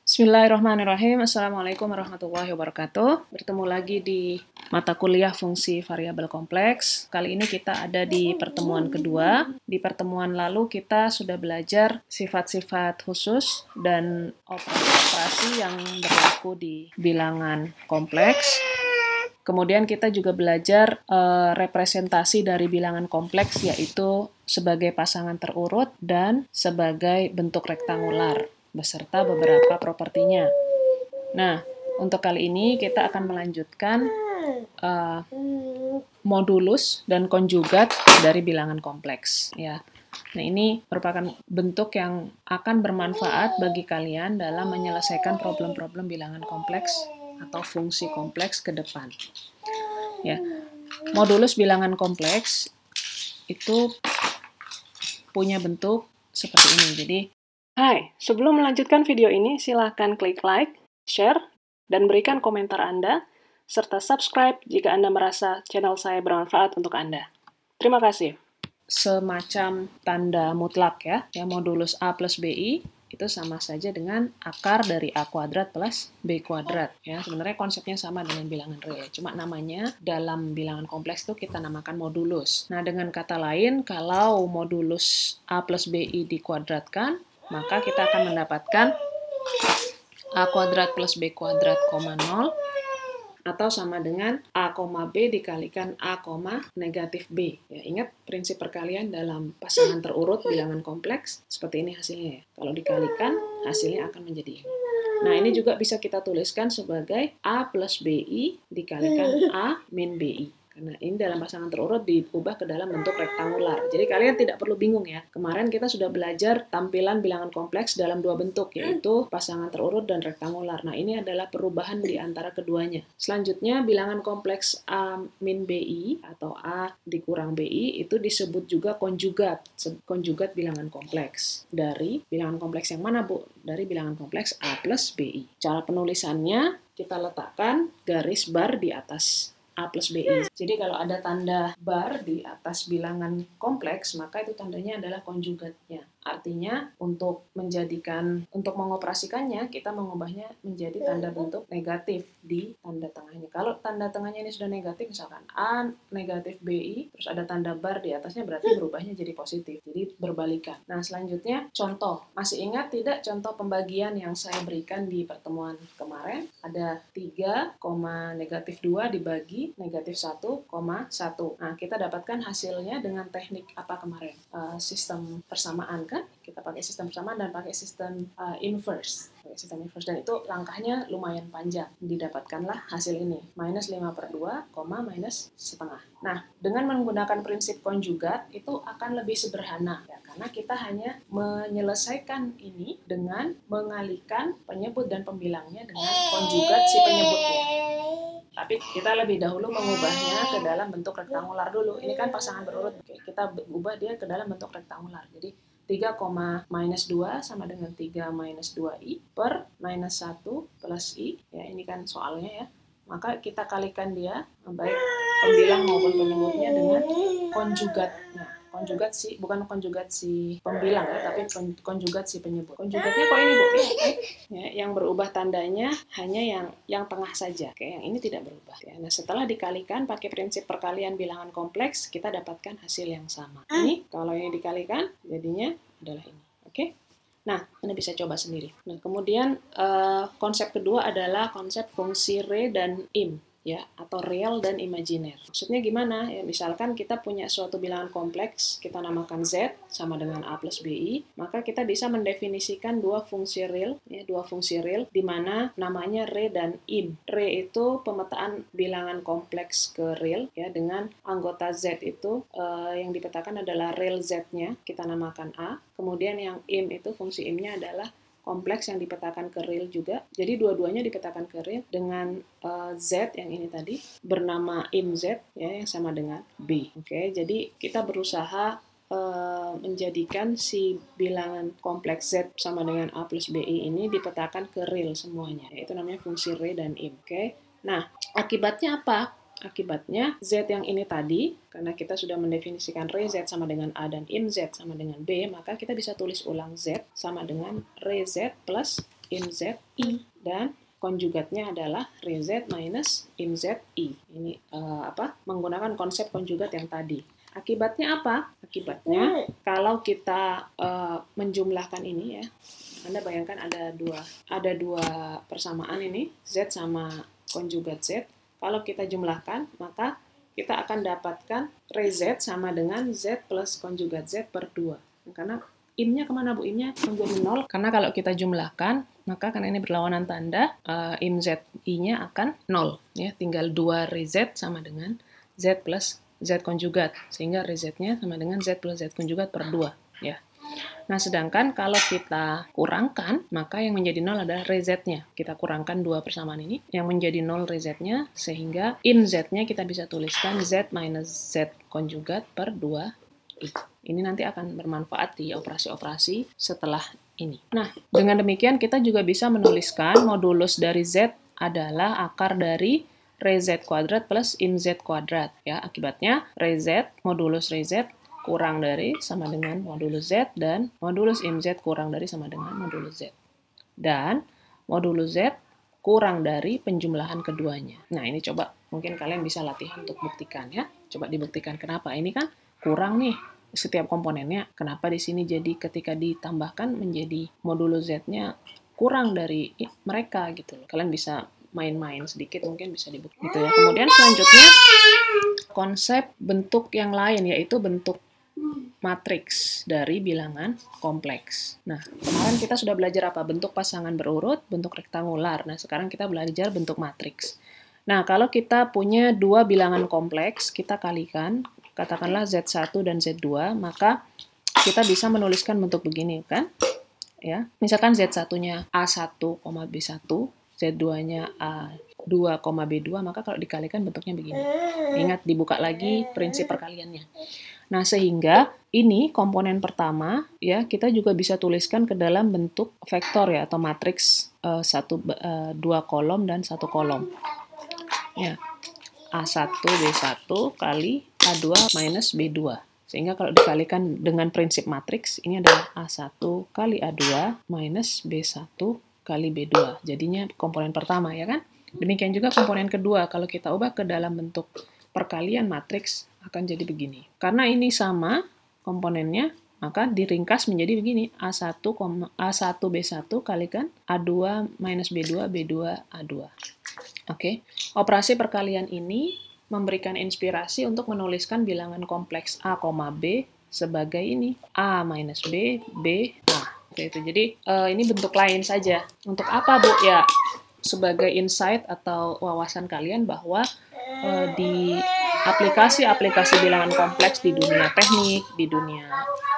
Bismillahirrahmanirrahim. Assalamualaikum warahmatullahi wabarakatuh. Bertemu lagi di mata kuliah fungsi variabel kompleks. Kali ini kita ada di pertemuan kedua. Di pertemuan lalu kita sudah belajar sifat-sifat khusus dan operasi-operasi yang berlaku di bilangan kompleks. Kemudian kita juga belajar representasi dari bilangan kompleks, yaitu sebagai pasangan terurut dan sebagai bentuk rektangular, beserta beberapa propertinya. Nah, untuk kali ini kita akan melanjutkan modulus dan konjugat dari bilangan kompleks. Ya. Nah, ini merupakan bentuk yang akan bermanfaat bagi kalian dalam menyelesaikan problem-problem bilangan kompleks atau fungsi kompleks ke depan. Ya. Modulus bilangan kompleks itu punya bentuk seperti ini. Jadi, hai, sebelum melanjutkan video ini, silahkan klik like, share, dan berikan komentar Anda, serta subscribe jika Anda merasa channel saya bermanfaat untuk Anda. Terima kasih. Semacam tanda mutlak ya, modulus A plus BI itu sama saja dengan akar dari A kuadrat plus B kuadrat. Ya, sebenarnya konsepnya sama dengan bilangan real, cuma namanya dalam bilangan kompleks itu kita namakan modulus. Nah, dengan kata lain, kalau modulus A plus BI dikuadratkan, maka kita akan mendapatkan A kuadrat plus B kuadrat, 0, atau sama dengan A, B dikalikan A, negatif B. Ya, ingat prinsip perkalian dalam pasangan terurut bilangan kompleks, seperti ini hasilnya ya. Kalau dikalikan, hasilnya akan menjadi ini. Nah, ini juga bisa kita tuliskan sebagai A plus BI dikalikan A min BI. Karena ini dalam pasangan terurut diubah ke dalam bentuk rektangular. Jadi kalian tidak perlu bingung ya. Kemarin kita sudah belajar tampilan bilangan kompleks dalam dua bentuk, yaitu pasangan terurut dan rektangular. Nah, ini adalah perubahan di antara keduanya. Selanjutnya, bilangan kompleks A min BI atau A dikurang BI itu disebut juga konjugat. Konjugat bilangan kompleks. Dari bilangan kompleks yang mana, Bu? Dari bilangan kompleks A plus BI. Cara penulisannya, kita letakkan garis bar di atas A plus BI. Jadi kalau ada tanda bar di atas bilangan kompleks, maka itu tandanya adalah konjugatnya. Artinya untuk mengoperasikannya, kita mengubahnya menjadi tanda bentuk negatif di tanda tengahnya. Kalau tanda tengahnya ini sudah negatif, misalkan A negatif BI, terus ada tanda bar di atasnya, berarti berubahnya jadi positif. Jadi berbalikan. Nah, selanjutnya contoh. Masih ingat tidak contoh pembagian yang saya berikan di pertemuan kemarin? Ada 3, negatif 2 dibagi negatif 1, 1. Nah, kita dapatkan hasilnya dengan teknik apa kemarin? Sistem persamaan kan? Kita pakai sistem persamaan dan pakai sistem inverse. Dan itu langkahnya lumayan panjang. Didapatkanlah hasil ini. Minus 5/2, minus setengah. Nah, dengan menggunakan prinsip konjugat, itu akan lebih sederhana. Ya, karena kita hanya menyelesaikan ini dengan mengalihkan penyebut dan pembilangnya dengan konjugat si penyebutnya. Tapi kita lebih dahulu mengubahnya ke dalam bentuk rektangular dulu. Ini kan pasangan berurut. Oke, kita ubah dia ke dalam bentuk rektangular. Jadi 3, minus 2 sama dengan 3 minus 2i per minus 1 plus i. Ya, ini kan soalnya ya. Maka kita kalikan dia, baik pembilang maupun penyebutnya dengan konjugatnya. Bukan konjugat si pembilang ya, tapi konjugat si penyebut. Konjugatnya kok ini Bu? Ya, yang berubah tandanya hanya yang tengah saja. Oke, yang ini tidak berubah. Ya, nah, setelah dikalikan pakai prinsip perkalian bilangan kompleks, kita dapatkan hasil yang sama. Ini kalau ini dikalikan, jadinya adalah ini. Oke? Nah, Anda bisa coba sendiri. Nah, kemudian konsep kedua adalah konsep fungsi re dan im. Ya, atau real dan imajiner. Maksudnya gimana? Ya, misalkan kita punya suatu bilangan kompleks, kita namakan Z sama dengan A plus BI, maka kita bisa mendefinisikan dua fungsi real, di mana namanya re dan im. Re itu pemetaan bilangan kompleks ke real, ya, dengan anggota Z itu yang dipetakan adalah real Z-nya, kita namakan A. Kemudian yang im itu fungsi im-nya adalah kompleks yang dipetakan ke real juga. Jadi dua-duanya dipetakan ke real dengan Z yang ini tadi bernama im Z ya, yang sama dengan B. Oke, jadi kita berusaha menjadikan si bilangan kompleks Z sama dengan A plus BI ini dipetakan ke real semuanya. Itu namanya fungsi re dan im. Oke. Nah, akibatnya apa? Akibatnya, Z yang ini tadi, karena kita sudah mendefinisikan re Z sama dengan A dan in Z sama dengan B, maka kita bisa tulis ulang Z sama dengan re Z plus in Z I. Dan konjugatnya adalah re Z minus in Z I. Ini menggunakan konsep konjugat yang tadi. Akibatnya apa? Akibatnya, kalau kita menjumlahkan ini ya, Anda bayangkan ada dua persamaan ini, Z sama konjugat Z. Kalau kita jumlahkan, maka kita akan dapatkan re Z sama dengan Z plus konjugat Z per 2. Karena in-nya kemana, Bu? In-nya menjadi 0. Karena kalau kita jumlahkan, maka karena ini berlawanan tanda, in Z I-nya akan 0. Ya, tinggal 2 re Z sama dengan Z plus Z konjugat. Sehingga re Z-nya sama dengan Z plus Z konjugat per 2. Ya. Nah, sedangkan kalau kita kurangkan, maka yang menjadi 0 adalah re Z-nya. Kita kurangkan dua persamaan ini, yang menjadi 0 re Z-nya, sehingga in Z-nya kita bisa tuliskan Z minus Z konjugat per 2 I. Ini nanti akan bermanfaat di operasi-operasi setelah ini. Nah, dengan demikian kita juga bisa menuliskan modulus dari Z adalah akar dari re Z kuadrat plus in Z kuadrat. Ya, akibatnya re Z, modulus re Z kurang dari sama dengan modulus Z, dan modulus in Z kurang dari sama dengan modulus Z. Dan modulus Z kurang dari penjumlahan keduanya. Nah, ini coba mungkin kalian bisa latihan untuk buktikan ya. Coba dibuktikan kenapa. Ini kan kurang nih setiap komponennya. Kenapa di sini jadi ketika ditambahkan menjadi modulus Z-nya kurang dari mereka gitu loh. Kalian bisa main-main sedikit, mungkin bisa dibuktikan gitu ya. Kemudian selanjutnya konsep bentuk yang lain, yaitu bentuk matriks dari bilangan kompleks. Nah, kemarin kita sudah belajar apa? Bentuk pasangan berurut, bentuk rektangular. Nah, sekarang kita belajar bentuk matriks. Nah, kalau kita punya dua bilangan kompleks, kita kalikan, katakanlah Z1 dan Z2, maka kita bisa menuliskan bentuk begini, kan? Ya, misalkan Z1-nya A1, B1, Z2-nya A2, B2, maka kalau dikalikan bentuknya begini. Ingat, dibuka lagi prinsip perkaliannya. Nah, sehingga ini komponen pertama, ya, kita juga bisa tuliskan ke dalam bentuk vektor ya, atau matriks 2 kolom dan 1 kolom. Ya, A1, B1 kali A2 minus B2. Sehingga kalau dikalikan dengan prinsip matriks, ini adalah A1 kali A2 minus B1 kali B2. Jadinya komponen pertama, ya kan? Demikian juga komponen kedua, kalau kita ubah ke dalam bentuk perkalian matriks, akan jadi begini. Karena ini sama komponennya, maka diringkas menjadi begini. A1 B1 kalikan A2 minus B2, B2 A2. Oke. Operasi perkalian ini memberikan inspirasi untuk menuliskan bilangan kompleks A, B sebagai ini. A minus B, B, A. Oke, itu. Jadi, ini bentuk lain saja. Untuk apa, Bu? Ya, sebagai insight atau wawasan kalian bahwa di aplikasi-aplikasi bilangan kompleks di dunia teknik, di dunia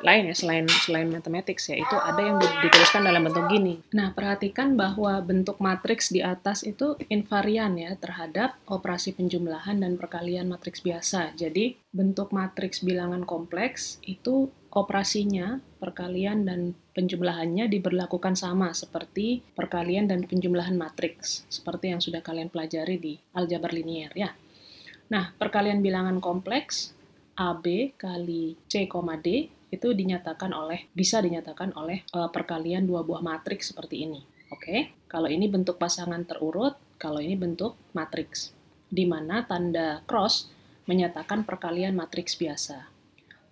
lain ya, selain mathematics ya, itu ada yang dituliskan dalam bentuk gini. Nah, perhatikan bahwa bentuk matriks di atas itu invarian ya terhadap operasi penjumlahan dan perkalian matriks biasa. Jadi, bentuk matriks bilangan kompleks itu operasinya, perkalian dan penjumlahannya diberlakukan sama seperti perkalian dan penjumlahan matriks, seperti yang sudah kalian pelajari di aljabar linier ya. Nah, perkalian bilangan kompleks AB kali C, D itu bisa dinyatakan oleh perkalian dua buah matriks seperti ini. Oke, kalau ini bentuk pasangan terurut, kalau ini bentuk matriks, di mana tanda cross menyatakan perkalian matriks biasa.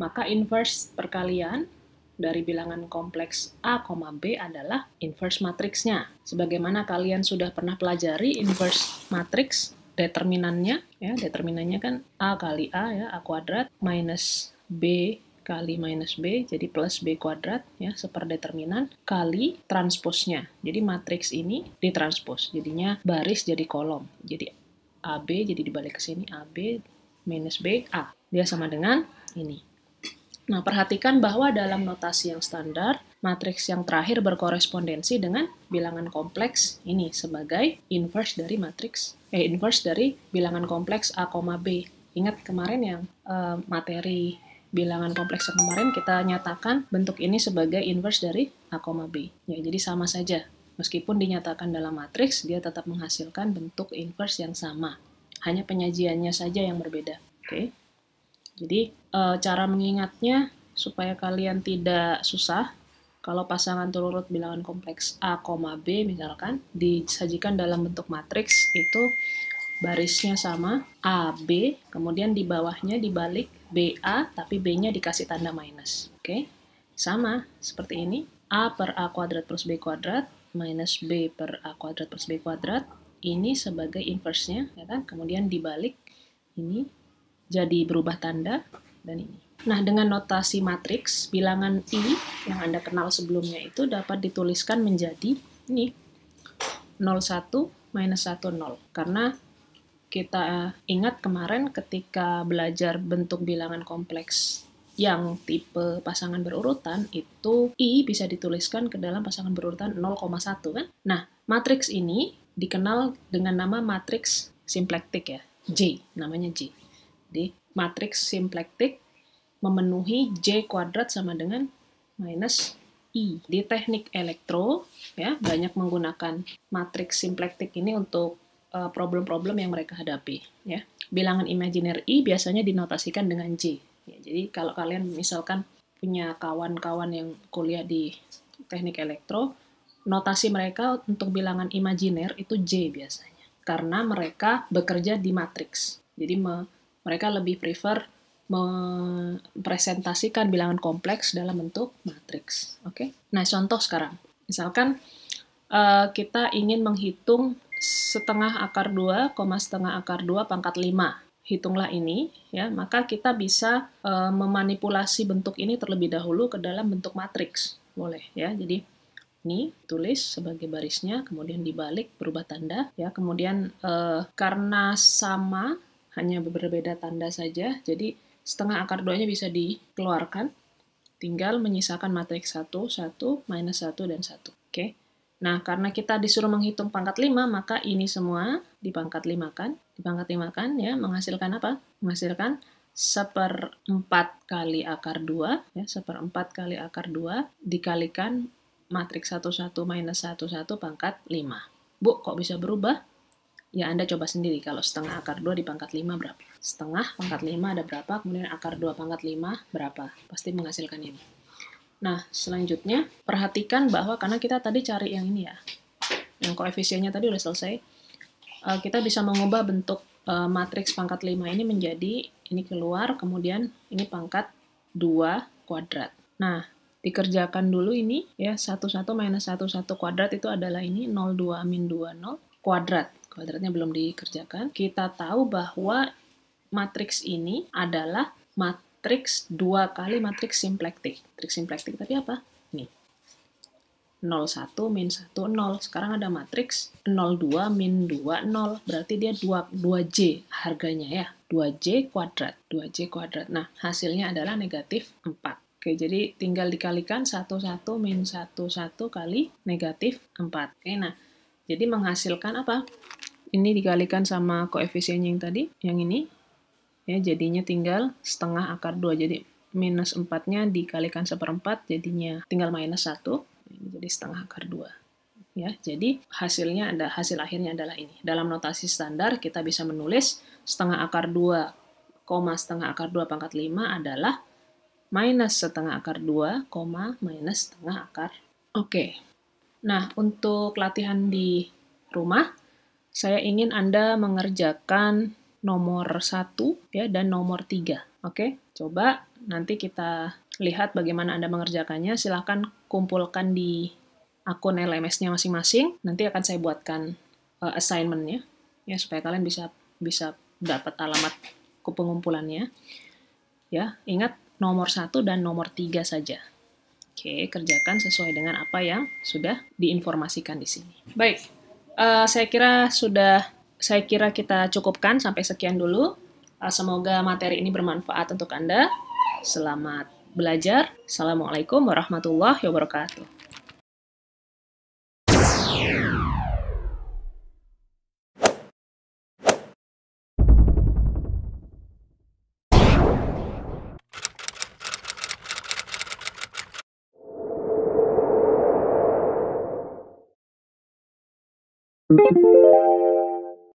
Maka inverse perkalian dari bilangan kompleks A, B adalah inverse matriksnya. Sebagaimana kalian sudah pernah pelajari inverse matriks, determinannya kan A kali A ya, A kuadrat minus B kali minus B, jadi plus B kuadrat ya, seperdeterminan kali transposnya. Jadi matriks ini ditranspos, jadinya baris jadi kolom. Jadi AB jadi dibalik ke sini, AB minus B, A. Dia sama dengan ini. Nah, perhatikan bahwa dalam notasi yang standar, matriks yang terakhir berkorespondensi dengan bilangan kompleks ini sebagai inverse dari bilangan kompleks A, B. Ingat kemarin yang materi bilangan kompleks yang kemarin kita nyatakan bentuk ini sebagai inverse dari A, B. Ya, jadi sama saja. Meskipun dinyatakan dalam matriks, dia tetap menghasilkan bentuk inverse yang sama. hanya penyajiannya saja yang berbeda. Oke. Jadi cara mengingatnya supaya kalian tidak susah, kalau pasangan terurut bilangan kompleks A, B misalkan disajikan dalam bentuk matriks, itu barisnya sama A, B, kemudian di bawahnya dibalik BA, tapi B-nya dikasih tanda minus. Oke, sama seperti ini. A per A kuadrat plus B kuadrat minus B per A kuadrat plus B kuadrat. Ini sebagai inverse-nya, ya kan? Kemudian dibalik ini jadi berubah tanda dan ini. Nah, dengan notasi matriks, bilangan I yang Anda kenal sebelumnya itu dapat dituliskan menjadi ini 01 minus 10. Karena kita ingat kemarin ketika belajar bentuk bilangan kompleks yang tipe pasangan berurutan, itu I bisa dituliskan ke dalam pasangan berurutan 0,1 kan? Nah, matriks ini dikenal dengan nama matriks simplektik ya, J, namanya J. Jadi, matriks simplektik memenuhi J kuadrat sama dengan minus I. Di teknik elektro, ya, banyak menggunakan matriks simplektik ini untuk problem-problem yang mereka hadapi. Ya. Bilangan imajiner I biasanya dinotasikan dengan J. Ya, jadi kalau kalian misalkan punya kawan-kawan yang kuliah di teknik elektro, notasi mereka untuk bilangan imajiner itu J biasanya. Karena mereka bekerja di matriks. Jadi mereka lebih prefer mempresentasikan bilangan kompleks dalam bentuk matriks. Oke. Nah, contoh sekarang. Misalkan kita ingin menghitung setengah akar 2, setengah akar 2 pangkat 5. Hitunglah ini, ya, maka kita bisa memanipulasi bentuk ini terlebih dahulu ke dalam bentuk matriks. Boleh, ya. Jadi, ini tulis sebagai barisnya, kemudian dibalik berubah tanda, ya. Kemudian karena sama, hanya berbeda tanda saja, jadi setengah akar 2-nya bisa dikeluarkan, tinggal menyisakan matriks 1, 1, minus 1, dan 1. Oke. Nah, karena kita disuruh menghitung pangkat 5, maka ini semua dipangkat 5-kan. Dipangkat 5-kan, ya, menghasilkan apa? Menghasilkan 1/4 kali akar 2, ya, 1/4 kali akar 2, dikalikan matriks 1, 1, minus 1, 1, pangkat 5. Bu, kok bisa berubah? Ya, Anda coba sendiri, kalau setengah akar 2 dipangkat 5 berapa? Setengah pangkat 5 ada berapa, kemudian akar 2 pangkat 5 berapa? Pasti menghasilkan ini. Nah, selanjutnya, perhatikan bahwa karena kita tadi cari yang ini ya, yang koefisiennya tadi udah selesai, kita bisa mengubah bentuk matriks pangkat 5 ini menjadi, ini keluar, kemudian ini pangkat 2 kuadrat. Nah, dikerjakan dulu ini, ya, 1, 1 minus 1, 1 kuadrat itu adalah ini, 0, 2, min 2, 0, kuadrat. Kuadratnya belum dikerjakan. Kita tahu bahwa matriks ini adalah matriks 2 kali matriks simplektik. Matriks simplektik tapi apa? Nih. 01 min 1, 0. Sekarang ada matriks 02 min 2, 0. Berarti dia 2J harganya ya. 2J kuadrat. 2J kuadrat. Nah, hasilnya adalah negatif 4. Oke, jadi tinggal dikalikan 11 min 11 kali negatif 4. Oke, nah, jadi menghasilkan apa? Ini dikalikan sama koefisiennya yang tadi, yang ini. Ya, jadinya tinggal setengah akar 2. Jadi minus 4-nya dikalikan 1/4, jadinya tinggal minus 1. Ini jadi setengah akar 2. Ya, jadi hasil akhirnya adalah ini. Dalam notasi standar kita bisa menulis setengah akar 2, setengah akar 2 pangkat 5 adalah minus setengah akar 2, minus setengah akar. Oke. Nah, untuk latihan di rumah, saya ingin Anda mengerjakan nomor 1 ya, dan nomor 3. Oke, coba nanti kita lihat bagaimana Anda mengerjakannya. Silahkan kumpulkan di akun LMS-nya masing-masing. Nanti akan saya buatkan assignment-nya, ya, supaya kalian bisa dapat alamat pengumpulannya. Ya, ingat nomor 1 dan nomor 3 saja. Oke, kerjakan sesuai dengan apa yang sudah diinformasikan di sini. Baik. Saya kira kita cukupkan sampai sekian dulu. Semoga materi ini bermanfaat untuk Anda. Selamat belajar. Assalamualaikum warahmatullahi wabarakatuh.